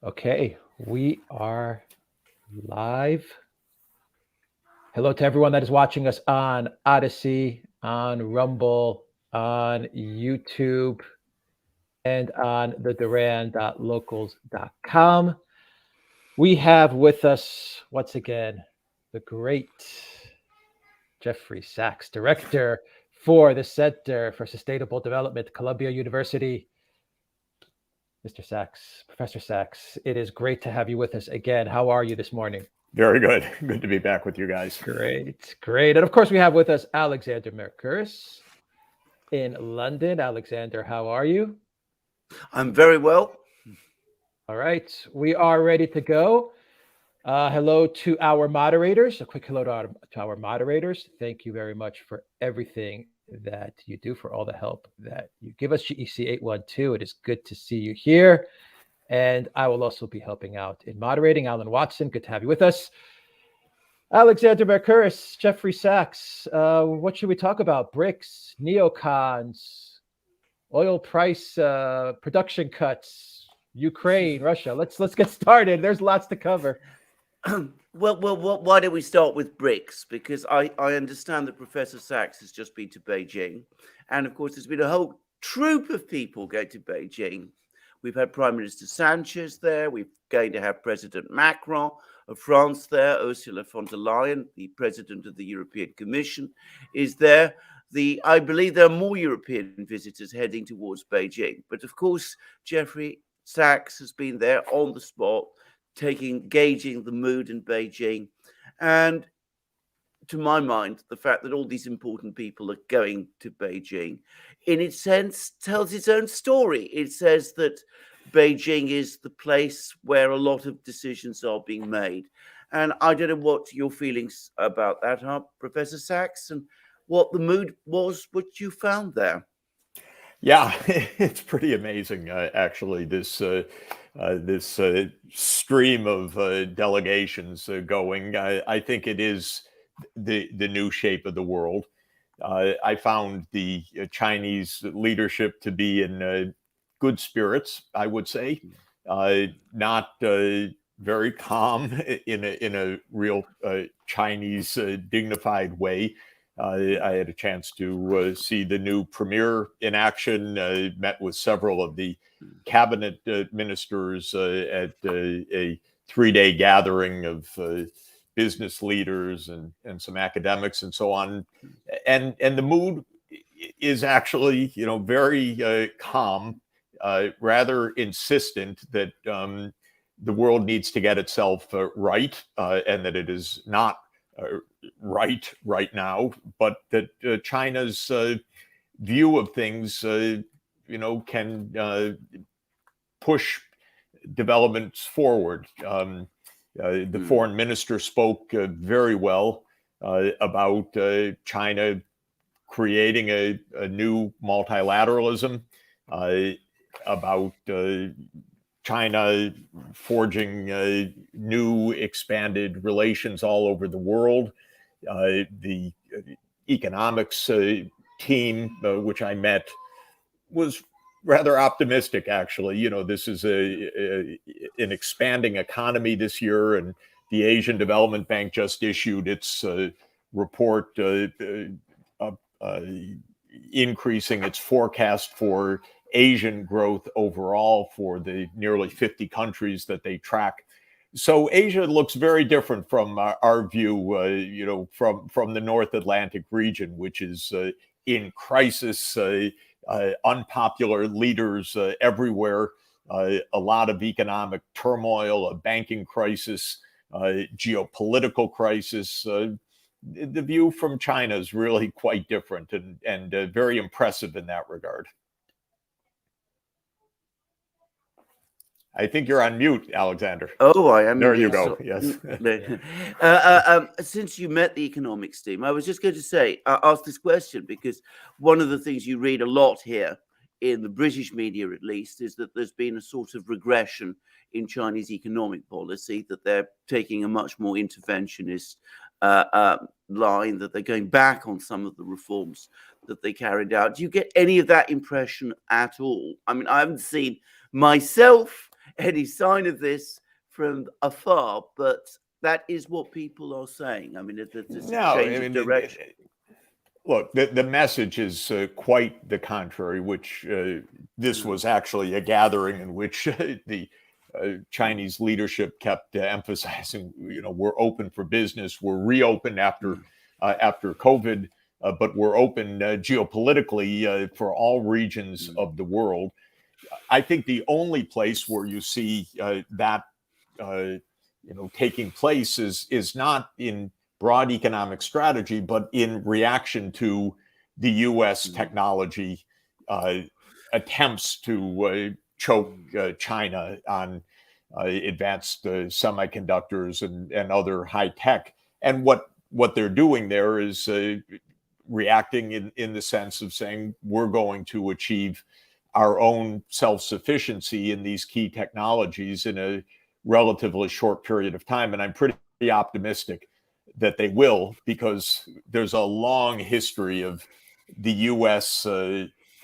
Okay, we are live. Hello to everyone that is watching us on Odyssey, on Rumble, on YouTube, and on the Duran.locals.com. We have with us, once again, the great Jeffrey Sachs, Director for the Center for Sustainable Development, Columbia University. Mr. Sachs, Professor Sachs, it is great to have you with us again. How are you this morning? Very good. Good to be back with you guys. Great, great. And of course, we have with us Alexander Mercouris in London. Alexander, how are you? I'm very well. All right, we are ready to go. Hello to our moderators. A quick hello to our moderators. Thank you very much for everything that you do, for all the help that you give us. GEC 812, it is good to see you here. And I will also be helping out in moderating. Alan Watson, good to have you with us. Alexander Mercouris, Jeffrey Sachs, what should we talk about? BRICS, neocons, oil price production cuts, Ukraine, Russia. Let's get started. There's lots to cover. Well, why don't we start with BRICS? Because I understand that Professor Sachs has just been to Beijing. And of course, there's been a whole troop of people go to Beijing. We've had Prime Minister Sanchez there. We're going to have President Macron of France there. Ursula von der Leyen, the President of the European Commission, is there. I believe there are more European visitors heading towards Beijing. But of course, Jeffrey Sachs has been there on the spot, gauging the mood in Beijing. And to my mind, the fact that all these important people are going to Beijing, in its sense, tells its own story. It says that Beijing is the place where a lot of decisions are being made. And I don't know what your feelings about that are, Professor Sachs, and what the mood was, what you found there. Yeah, it's pretty amazing, actually, this stream of delegations going. I think it is the new shape of the world. I found the Chinese leadership to be in good spirits, I would say, not very calm in a real Chinese dignified way. I had a chance to see the new premier in action, met with several of the cabinet ministers at a 3-day gathering of business leaders and some academics and so on. And the mood is actually, very calm, rather insistent that the world needs to get itself right, and that it is not right now, but that China's view of things, can push developments forward. The foreign minister spoke very well about China creating a new multilateralism, about China forging new expanded relations all over the world. The economics team, which I met, was rather optimistic, actually. This is an expanding economy this year, and the Asian Development Bank just issued its report increasing its forecast for Asian growth overall for the nearly 50 countries that they track. So Asia looks very different from our view, from the North Atlantic region, which is in crisis, unpopular leaders everywhere, a lot of economic turmoil, a banking crisis, geopolitical crisis. The view from China is really quite different and very impressive in that regard. I think you're on mute, Alexander. Oh, I am. There you go. Yes. Since you met the economics team, I was just going to say, ask this question, because one of the things you read a lot here, in the British media at least, is that there's been a sort of regression in Chinese economic policy, that they're taking a much more interventionist line, that they're going back on some of the reforms that they carried out. Do you get any of that impression at all? I mean, I haven't seen myself any sign of this from afar, but that is what people are saying. I mean, there's a No, change I of mean, direction. look, the message is quite the contrary, which this was actually a gathering in which the Chinese leadership kept emphasizing, we're open for business, we're reopened after COVID, but we're open geopolitically for all regions of the world. I think the only place where you see that taking place is not in broad economic strategy, but in reaction to the U.S. technology attempts to choke China on advanced semiconductors and other high tech. And what they're doing there is reacting in the sense of saying we're going to achieve our own self-sufficiency in these key technologies in a relatively short period of time. And I'm pretty optimistic that they will, because there's a long history of the U.S.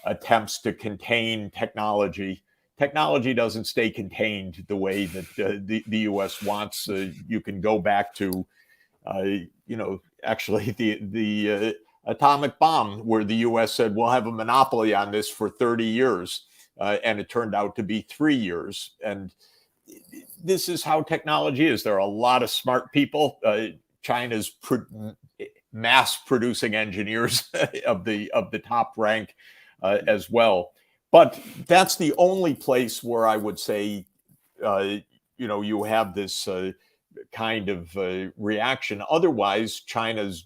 Attempts to contain technology. Technology doesn't stay contained the way that the U.S. wants. You can go back to, actually the atomic bomb, where the U.S. said we'll have a monopoly on this for 30 years, and it turned out to be 3 years. And this is how technology is. There are a lot of smart people. China's mass producing engineers of the top rank as well. But that's the only place where I would say, you have this kind of reaction. Otherwise, China's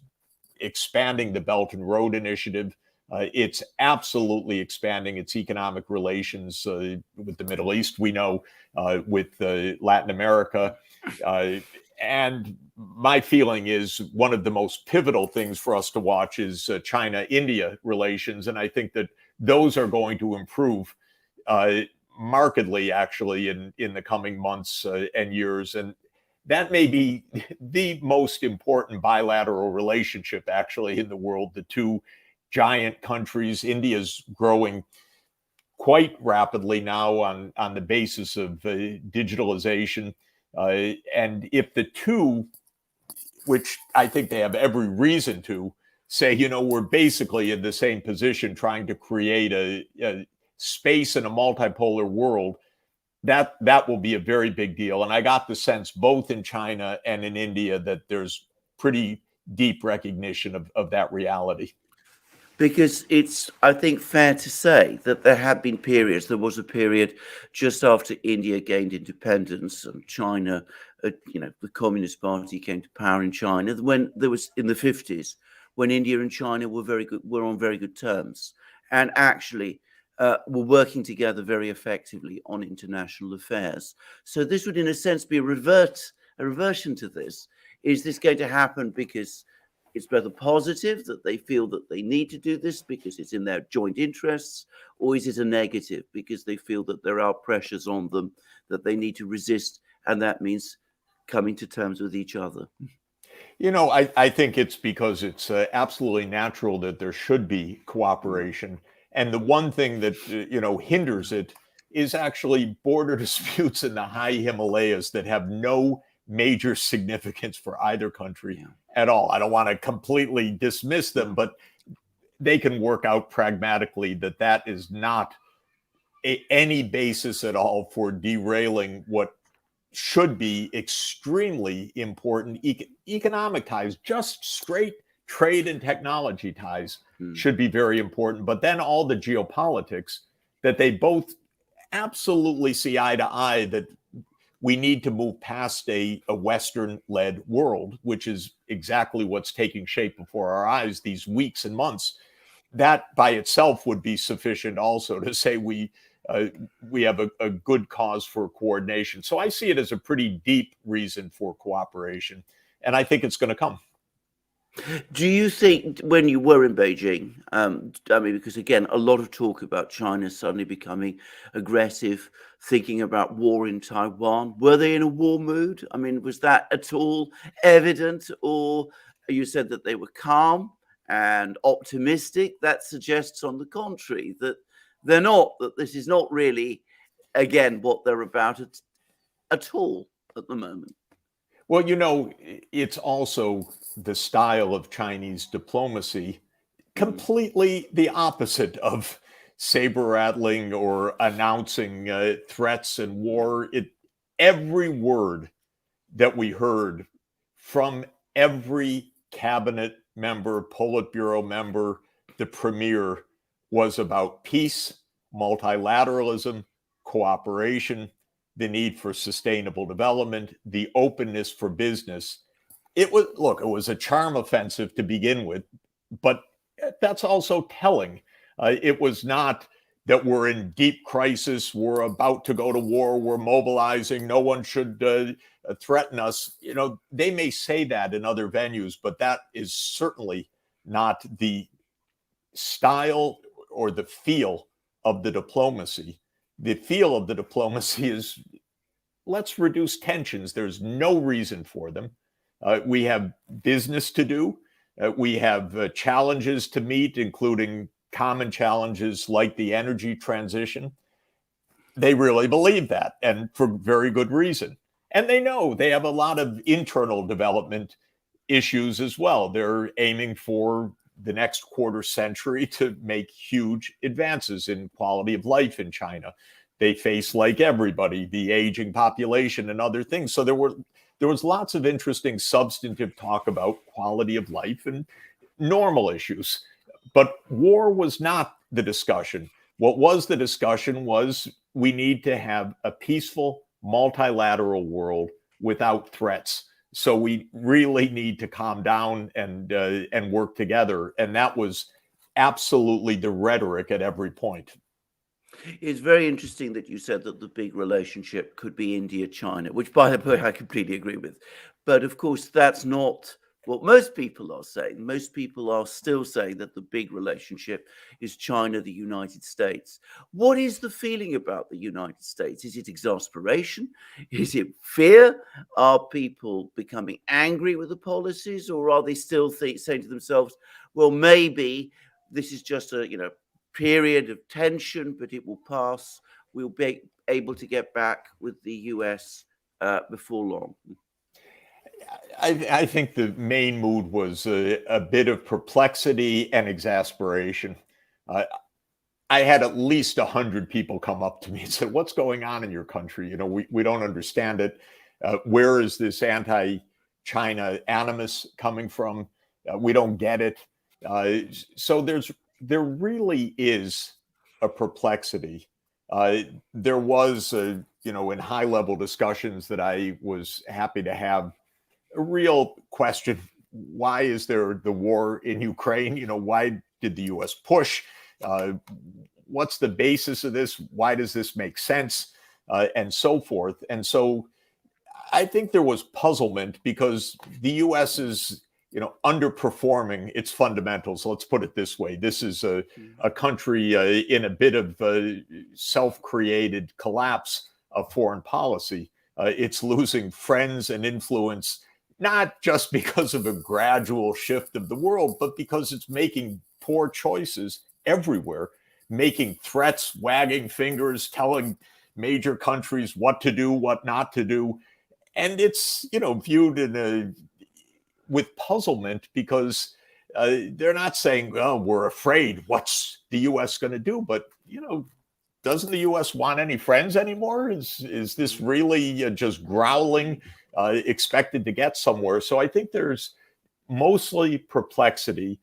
expanding the Belt and Road Initiative. It's absolutely expanding its economic relations with the Middle East. We know with Latin America. And my feeling is one of the most pivotal things for us to watch is China-India relations. And I think that those are going to improve markedly, actually, in the coming months and years. And that may be the most important bilateral relationship, actually, in the world. The two giant countries. India's growing quite rapidly now on the basis of digitalization. And if the two, which I think they have every reason to, say, we're basically in the same position trying to create a space in a multipolar world, that will be a very big deal. And I got the sense both in China and in India that there's pretty deep recognition of that reality. Because it's, I think, fair to say that there have been periods. There was a period just after India gained independence and China, the Communist Party came to power in China, when there was in the 50s, when India and China were on very good terms, and actually were working together very effectively on international affairs. So this would, in a sense, be a reversion to this. Is this going to happen because it's rather positive that they feel that they need to do this because it's in their joint interests, or is it a negative because they feel that there are pressures on them that they need to resist, and that means coming to terms with each other? I think it's because it's absolutely natural that there should be cooperation. And the one thing that, hinders it is actually border disputes in the high Himalayas that have no major significance for either country at all. I don't want to completely dismiss them, but they can work out pragmatically that is not any basis at all for derailing what should be extremely important economic ties. Just straight trade and technology ties should be very important. But then all the geopolitics that they both absolutely see eye to eye, that we need to move past a Western-led world, which is exactly what's taking shape before our eyes these weeks and months. That by itself would be sufficient also to say we have a good cause for coordination. So I see it as a pretty deep reason for cooperation, and I think it's going to come. Do you think, when you were in Beijing, because again, a lot of talk about China suddenly becoming aggressive, thinking about war in Taiwan, were they in a war mood? I mean, was that at all evident? Or you said that they were calm and optimistic. That suggests, on the contrary, that they're not, that this is not really again what they're about at all at the moment. Well, it's also the style of Chinese diplomacy, completely the opposite of saber rattling or announcing threats and war. Every word that we heard from every cabinet member, Politburo member, the premier, was about peace, multilateralism, cooperation, the need for sustainable development, the openness for business. It was a charm offensive to begin with, but that's also telling. It was not that we're in deep crisis, we're about to go to war, we're mobilizing, no one should threaten us. They may say that in other venues, but that is certainly not the style or the feel of the diplomacy. The feel of the diplomacy is, let's reduce tensions. There's no reason for them. We have business to do. We have challenges to meet, including common challenges like the energy transition. They really believe that, and for very good reason. And they know they have a lot of internal development issues as well. They're aiming for the next quarter century to make huge advances in quality of life in China. They face, like everybody, the aging population and other things. So there was lots of interesting substantive talk about quality of life and normal issues. But war was not the discussion. What was the discussion was we need to have a peaceful, multilateral world without threats. So we really need to calm down and work together. And that was absolutely the rhetoric at every point. It's very interesting that you said that the big relationship could be India-China, which, by the way, I completely agree with. But of course, that's not what most people are saying. Most people are still saying that the big relationship is China, the United States. What is the feeling about the United States? Is it exasperation? Is it fear? Are people becoming angry with the policies, or are they still saying to themselves, well, maybe this is just a period of tension, but it will pass. We'll be able to get back with the US before long? I think the main mood was a bit of perplexity and exasperation. I had at least 100 people come up to me and said, "What's going on in your country? We don't understand it. Where is this anti-China animus coming from? We don't get it." So there really is a perplexity. There was, in high-level discussions that I was happy to have, a real question: why is there the war in Ukraine? Why did the U.S. push? What's the basis of this? Why does this make sense? And so forth. And so I think there was puzzlement because the U.S. is, underperforming its fundamentals. Let's put it this way. This is a country in a bit of self-created collapse of foreign policy. It's losing friends and influence, not just because of a gradual shift of the world, but because it's making poor choices everywhere, making threats, wagging fingers, telling major countries what to do, what not to do. And it's, viewed with puzzlement because they're not saying, "Well, we're afraid. What's the U.S. going to do?" But, doesn't the U.S. want any friends anymore? Is this really just growling, expected to get somewhere? So I think there's mostly perplexity,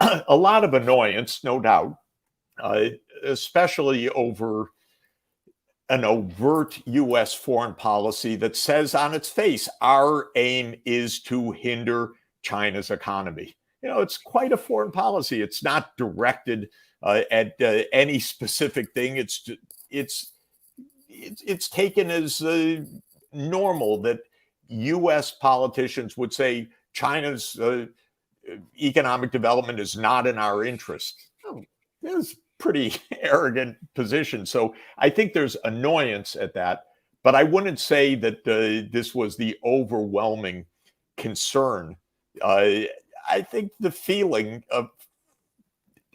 a lot of annoyance, no doubt, especially over an overt U.S. foreign policy that says on its face, our aim is to hinder China's economy. It's quite a foreign policy. It's not directed at any specific thing. It's taken as normal that U.S. politicians would say China's economic development is not in our interest. It's pretty arrogant position. So I think there's annoyance at that, but I wouldn't say that this was the overwhelming concern. I think the feeling of,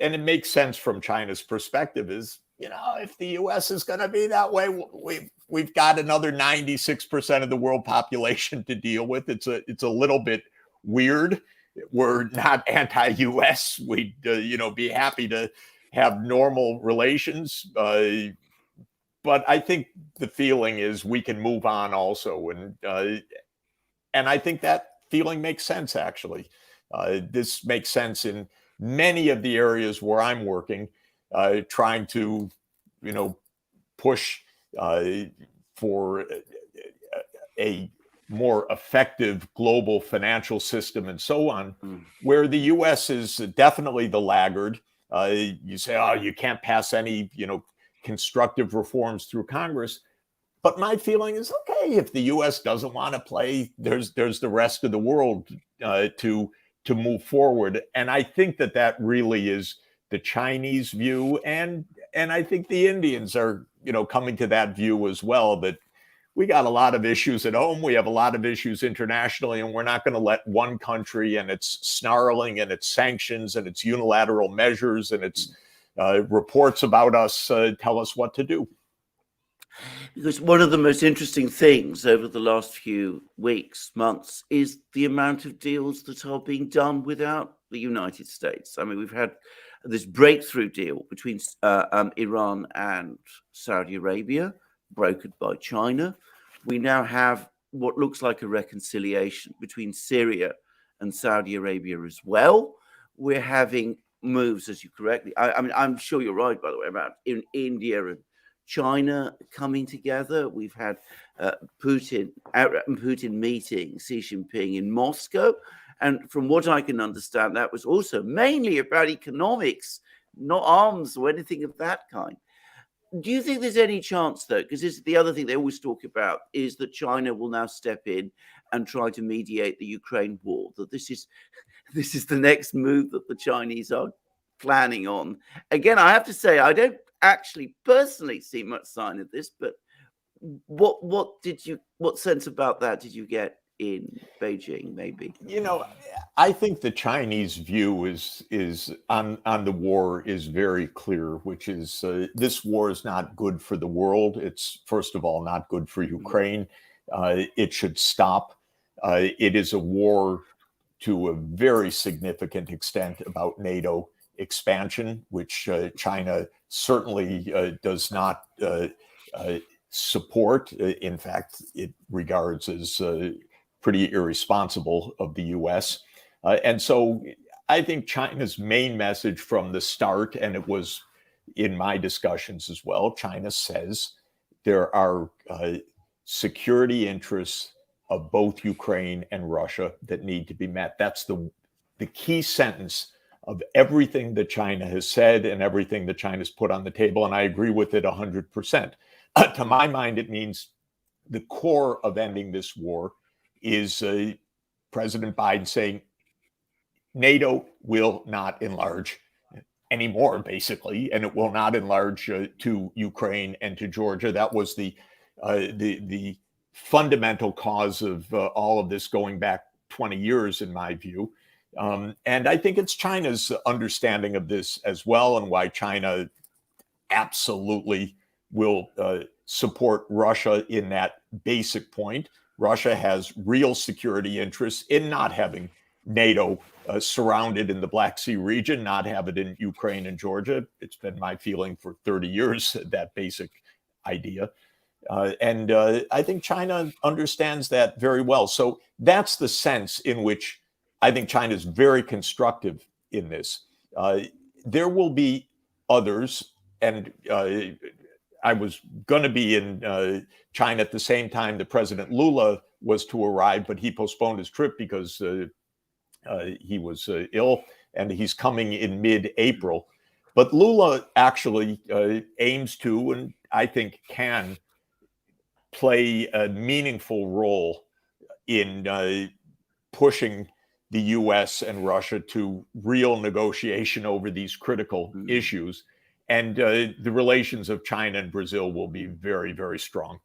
and it makes sense from China's perspective, is if the U.S. is going to be that way, we've got another 96% of the world population to deal with. It's a little bit weird. We're not anti-U.S. We'd be happy to have normal relations, but I think the feeling is we can move on also, and I think that feeling makes sense. Actually, this makes sense in many of the areas where I'm working. Trying to, push for a more effective global financial system and so on, where the U.S. is definitely the laggard. You say, oh, you can't pass any, constructive reforms through Congress. But my feeling is, okay, if the U.S. doesn't want to play, there's the rest of the world to move forward. And I think that really is the Chinese view, and I think the Indians are, coming to that view as well, that we got a lot of issues at home, we have a lot of issues internationally, and we're not going to let one country and its snarling and its sanctions and its unilateral measures and its reports about us tell us what to do. Because one of the most interesting things over the last few weeks, months, is the amount of deals that are being done without the United States. I mean, we've had this breakthrough deal between Iran and Saudi Arabia, brokered by China. We now have what looks like a reconciliation between Syria and Saudi Arabia as well. We're having moves, as you correctly, I mean, I'm sure you're right, by the way, about in India and China coming together. We've had Putin meeting Xi Jinping in Moscow. And from what I can understand, that was also mainly about economics, not arms or anything of that kind. Do you think there's any chance, though, because this is the other thing they always talk about, is that China will now step in and try to mediate the Ukraine war, that this is the next move that the Chinese are planning on? Again, I have to say, I don't actually personally see much sign of this, but what sense about that did you get in Beijing, maybe? I think the Chinese view is on the war is very clear, which is this war is not good for the world. It's, first of all, not good for Ukraine. It should stop. It is a war to a very significant extent about NATO expansion, which China certainly does not support. In fact, it regards as pretty irresponsible of the U.S. And so I think China's main message from the start, and it was in my discussions as well, China says there are security interests of both Ukraine and Russia that need to be met. That's the key sentence of everything that China has said and everything that China's put on the table. And I agree with it 100%. To my mind, it means the core of ending this war is President Biden saying NATO will not enlarge anymore, basically, and it will not enlarge to Ukraine and to Georgia. That was the fundamental cause of all of this going back 20 years, in my view. And I think it's China's understanding of this as well, and why China absolutely will support Russia in that basic point. Russia has real security interests in not having NATO surrounded in the Black Sea region, not have it in Ukraine and Georgia. It's been my feeling for 30 years, that basic idea. And I think China understands that very well. So that's the sense in which I think China is very constructive in this. There will be others, and I was going to be in China at the same time that President Lula was to arrive, but he postponed his trip because he was ill, and he's coming in mid-April. But Lula actually aims to, and I think can, play a meaningful role in pushing the U.S. and Russia to real negotiation over these critical issues. And the relations of China and Brazil will be very, very strong.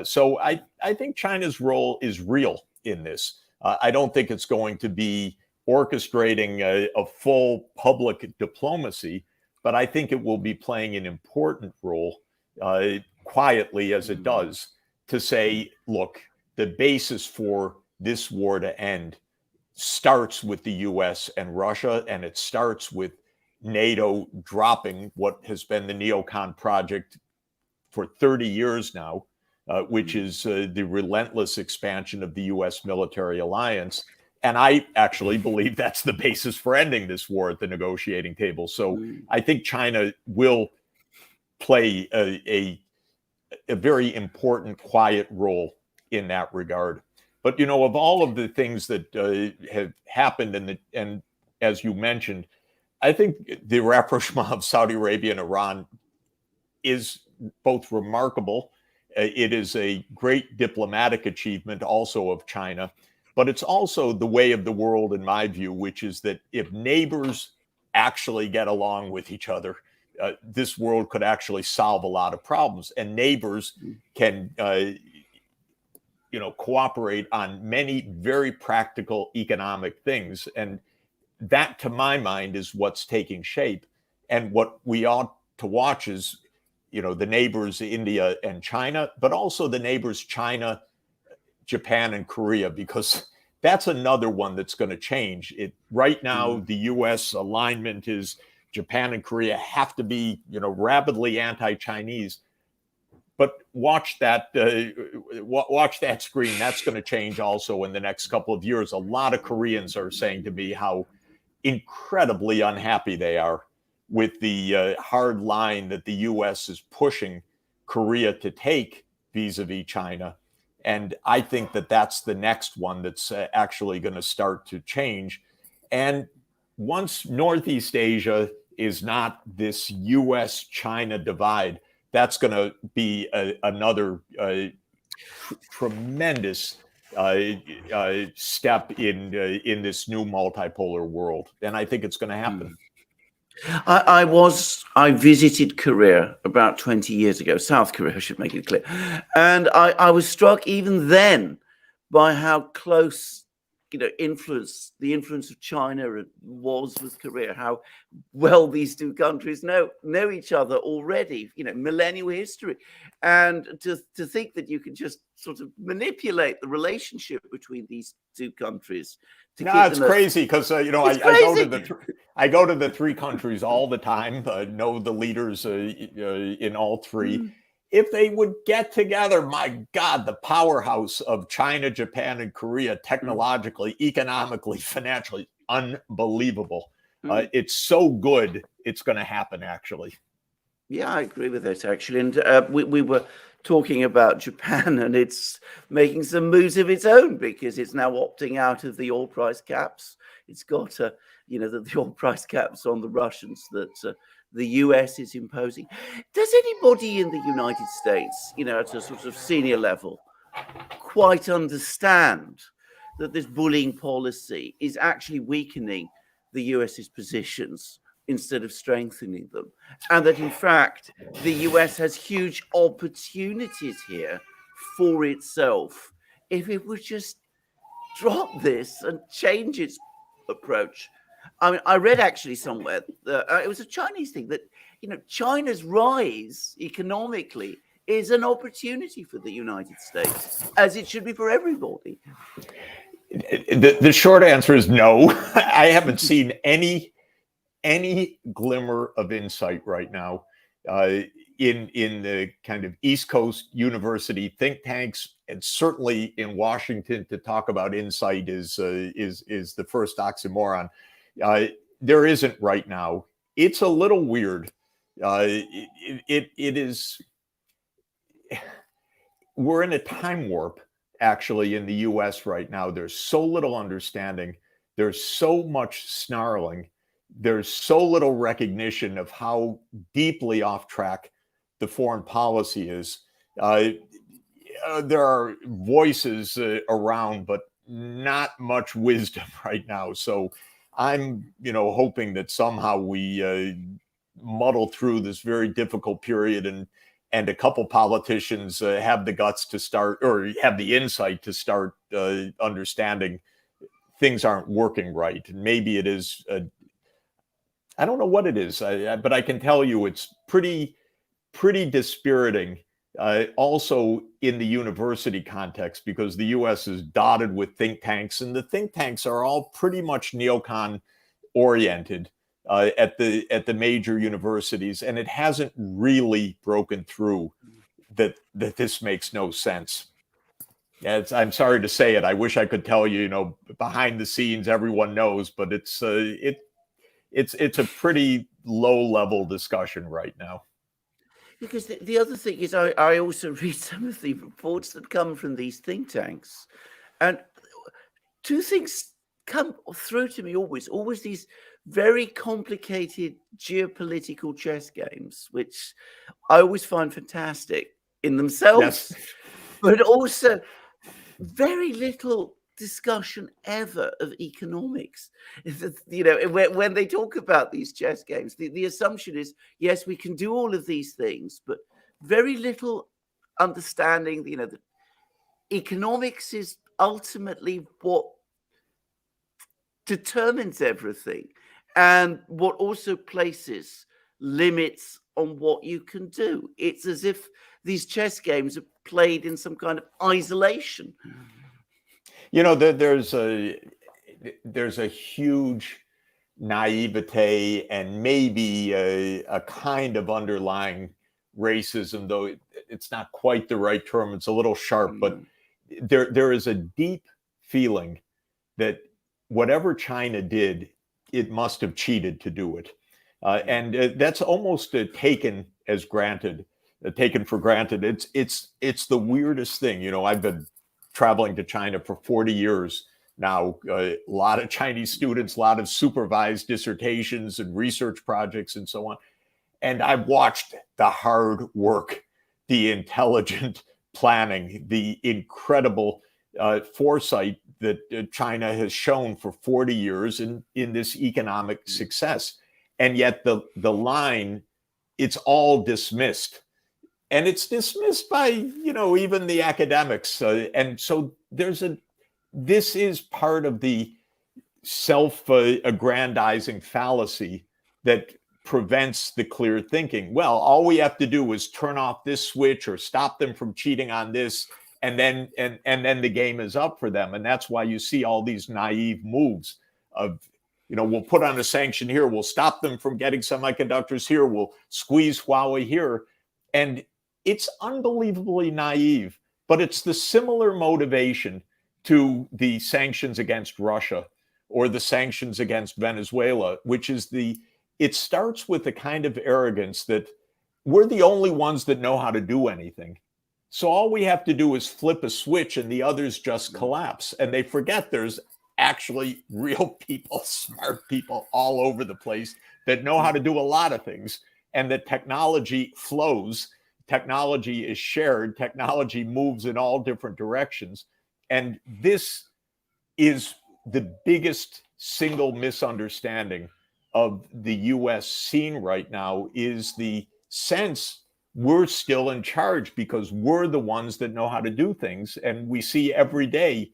So I think China's role is real in this. I don't think it's going to be orchestrating a full public diplomacy, but I think it will be playing an important role, quietly as it does, to say, look, the basis for this war to end starts with the US and Russia, and it starts with NATO dropping what has been the neocon project for 30 years now, which is the relentless expansion of the US military alliance. And I actually believe that's the basis for ending this war at the negotiating table. So I think China will play a very important, quiet role in that regard. But, you know, of all of the things that have happened, and as you mentioned, I think the rapprochement of Saudi Arabia and Iran is both remarkable. It is a great diplomatic achievement also of China, but it's also the way of the world, in my view, which is that if neighbors actually get along with each other, this world could actually solve a lot of problems, and neighbors can cooperate on many very practical economic things. And that, to my mind, is what's taking shape. And what we ought to watch is, the neighbors, India and China, but also the neighbors, China, Japan, and Korea, because that's another one that's going to change. Right now, the U.S. alignment is Japan and Korea have to be, rapidly anti-Chinese. But watch that screen. That's going to change also in the next couple of years. A lot of Koreans are saying to me how incredibly unhappy they are with the hard line that the U.S. is pushing Korea to take vis-a-vis China. And I think that that's the next one that's actually going to start to change. And once Northeast Asia is not this U.S.-China divide, that's going to be another tremendous step in this new multipolar world. And I think it's going to happen. I visited Korea about 20 years ago, South Korea, I should make it clear. And I was struck even then by how close, the influence of China was with Korea, how well these two countries know each other already, millennial history. And to think that you can just sort of manipulate the relationship between these two countries. It's crazy because, I go to the three countries all the time, know the leaders in all three. If they would get together, my God, the powerhouse of China, Japan, and Korea, technologically, economically, financially, unbelievable. It's so good, it's going to happen, actually. Yeah, I agree with that, actually. And we were talking about Japan, and it's making some moves of its own because it's now opting out of the oil price caps. It's got, the oil price caps on the Russians that the US is imposing. Does anybody in the United States, at a sort of senior level, quite understand that this bullying policy is actually weakening the US's positions instead of strengthening them? And that, in fact, the US has huge opportunities here for itself if it would just drop this and change its approach. I mean, I read actually somewhere, it was a Chinese thing, that, China's rise economically is an opportunity for the United States, as it should be for everybody. The short answer is no. I haven't seen any glimmer of insight right now in the kind of East Coast university think tanks, and certainly in Washington. To talk about insight is the first oxymoron. There isn't right now. It's a little weird. It is. We're in a time warp, actually, in the U.S. right now. There's so little understanding. There's so much snarling. There's so little recognition of how deeply off track the foreign policy is. There are voices around, but not much wisdom right now. So I'm, hoping that somehow we muddle through this very difficult period, and a couple politicians have the guts to start, or have the insight to start understanding things aren't working right. Maybe it is I don't know what it is, but I can tell you it's pretty dispiriting. Also in the university context, because the U.S. is dotted with think tanks, and the think tanks are all pretty much neocon oriented at the major universities, and it hasn't really broken through that this makes no sense. Yeah, I'm sorry to say it. I wish I could tell you, behind the scenes, everyone knows, but it's a pretty low level discussion right now. Because the other thing is, I also read some of the reports that come from these think tanks, and two things come through to me always these very complicated geopolitical chess games, which I always find fantastic in themselves, Yes. but also very little discussion ever of economics. When they talk about these chess games, the assumption is, yes, we can do all of these things, but very little understanding, that economics is ultimately what determines everything, and what also places limits on what you can do. It's as if these chess games are played in some kind of isolation. There's a huge naivete and maybe a kind of underlying racism, though it's not quite the right term. It's a little sharp, but there is a deep feeling that whatever China did, it must have cheated to do it. And that's almost taken for granted. It's the weirdest thing. I've been traveling to China for 40 years now. A lot of Chinese students, a lot of supervised dissertations and research projects and so on. And I've watched the hard work, the intelligent planning, the incredible foresight that China has shown for 40 years in this economic success. And yet the line, it's all dismissed. And it's dismissed by, even the academics. And so this is part of the self-aggrandizing fallacy that prevents the clear thinking. Well, all we have to do is turn off this switch or stop them from cheating on this, and then the game is up for them. And that's why you see all these naive moves of, we'll put on a sanction here, we'll stop them from getting semiconductors here, we'll squeeze Huawei here. And it's unbelievably naive, but it's the similar motivation to the sanctions against Russia or the sanctions against Venezuela, which is it starts with the kind of arrogance that we're the only ones that know how to do anything. So all we have to do is flip a switch and the others just collapse. And they forget there's actually real people, smart people all over the place that know how to do a lot of things, and that technology flows, technology is shared, technology moves in all different directions. And this is the biggest single misunderstanding of the US scene right now, is the sense we're still in charge because we're the ones that know how to do things. And we see every day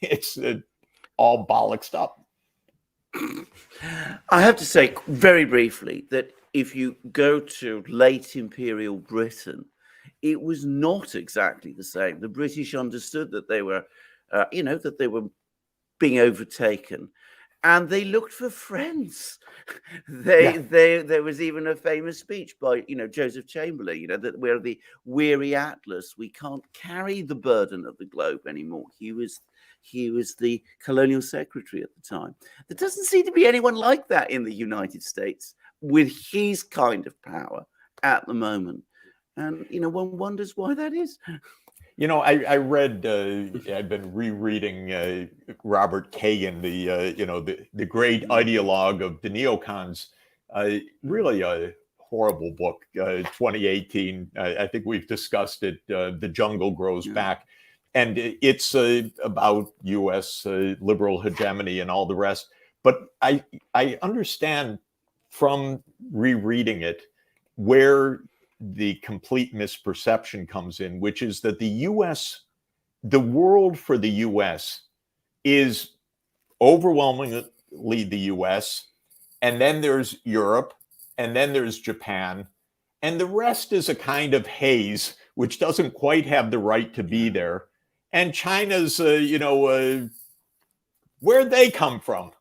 it's all bollocksed up. I have to say very briefly that if you go to late Imperial Britain, it was not exactly the same. The British understood that they were, that they were being overtaken, and they looked for friends. There was even a famous speech by Joseph Chamberlain, that we're the weary atlas. We can't carry the burden of the globe anymore. He was the colonial secretary at the time. There doesn't seem to be anyone like that in the United States with his kind of power at the moment. And, one wonders why that is. I read, I've been rereading Robert Kagan, the great ideologue of the neocons. Really a horrible book, 2018. I think we've discussed it. The Jungle Grows Back. And it's about U.S. Liberal hegemony and all the rest. But I understand from rereading it where the complete misperception comes in, which is that the world for the U.S. is overwhelmingly the U.S. and then there's Europe, and then there's Japan, and the rest is a kind of haze, which doesn't quite have the right to be there. And China's, where they come from,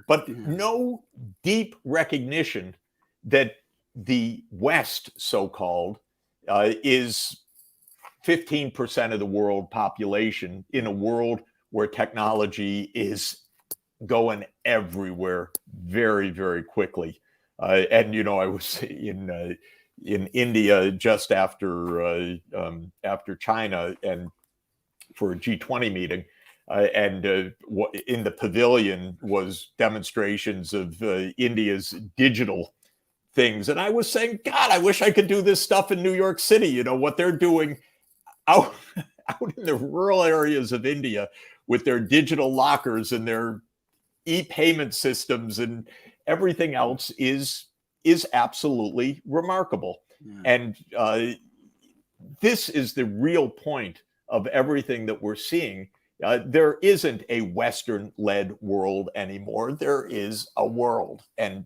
but no deep recognition that the West, so-called, is 15% of the world population in a world where technology is going everywhere very, very quickly. And I was in India just after China, and for a G20 meeting, and in the pavilion was demonstrations of India's digital things, and I was saying, God, I wish I could do this stuff in New York City. What they're doing out in the rural areas of India with their digital lockers and their e-payment systems and everything else is absolutely remarkable. And this is the real point of everything that we're seeing. There isn't a Western-led world anymore. There is a world, and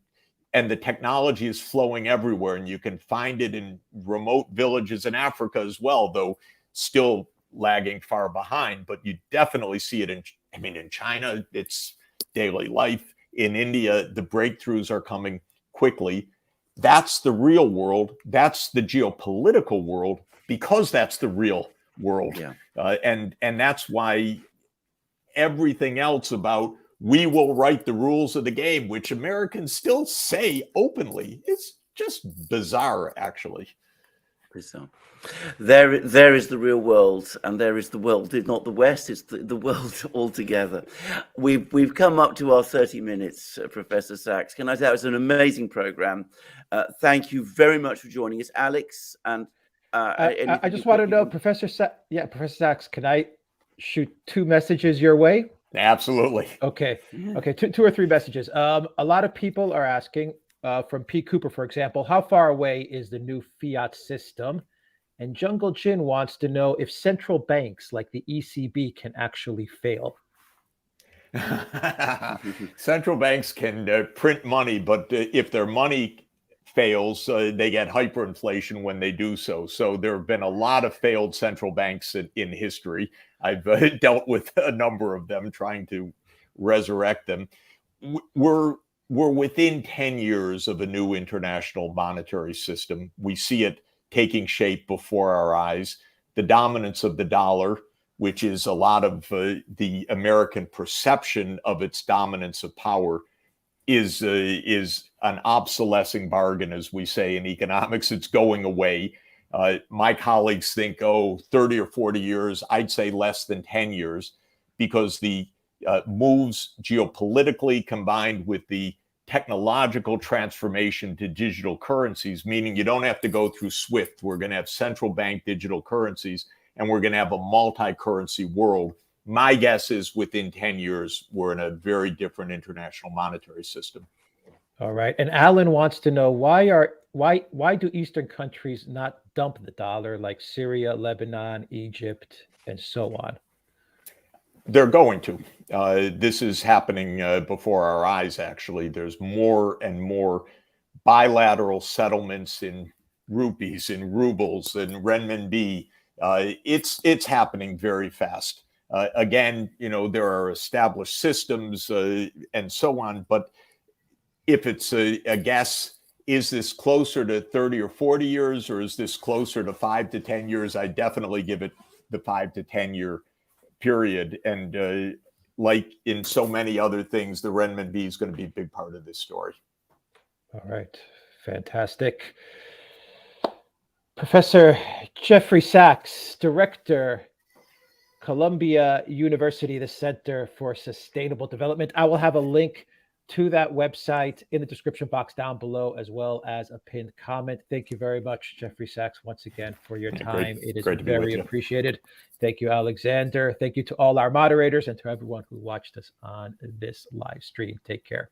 the technology is flowing everywhere, and you can find it in remote villages in Africa as well, though still lagging far behind. But you definitely see it in China, it's daily life. In India, the breakthroughs are coming quickly. That's the real world. That's the geopolitical world, because that's the real world. And that's why everything else about we will write the rules of the game, which Americans still say openly, is just bizarre, actually. Bizarre. There is the real world, and there is the world. It's not the West, it's the world altogether. We've come up to our 30 minutes, Professor Sachs. Can I say it was an amazing program? Thank you very much for joining us, Alex. And I just want to know, Professor Sachs, can I shoot 2 messages your way? Absolutely. Okay. 2 or 3 messages. A lot of people are asking, from P. Cooper, for example, how far away is the new fiat system? And Jungle Jin wants to know if central banks like the ECB can actually fail. Central banks can print money, but if their money fails, they get hyperinflation when they do so. So there have been a lot of failed central banks in history. I've dealt with a number of them, trying to resurrect them. We're within 10 years of a new international monetary system. We see it taking shape before our eyes. The dominance of the dollar, which is a lot of the American perception of its dominance of power, is an obsolescing bargain, as we say in economics. It's going away. My colleagues think, 30 or 40 years. I'd say less than 10 years, because the moves geopolitically combined with the technological transformation to digital currencies, meaning you don't have to go through SWIFT. We're going to have central bank digital currencies, and we're going to have a multi-currency world. My guess is within 10 years, we're in a very different international monetary system. All right. And Alan wants to know, why do Eastern countries not dump the dollar, like Syria, Lebanon, Egypt, and so on? They're going to. This is happening before our eyes, actually. There's more and more bilateral settlements in rupees, in rubles, in renminbi. It's happening very fast. Again, there are established systems and so on. But if it's a guess, is this closer to 30 or 40 years, or is this closer to 5 to 10 years? I definitely give it the 5 to 10 year period. And like in so many other things, the renminbi is going to be a big part of this story. All right. Fantastic. Professor Jeffrey Sachs, Director, Columbia University, the Center for Sustainable Development. I will have a link to that website in the description box down below, as well as a pinned comment. Thank you very much, Jeffrey Sachs, once again, for your time. It is very appreciated. Thank you, Alexander. Thank you to all our moderators and to everyone who watched us on this live stream. Take care.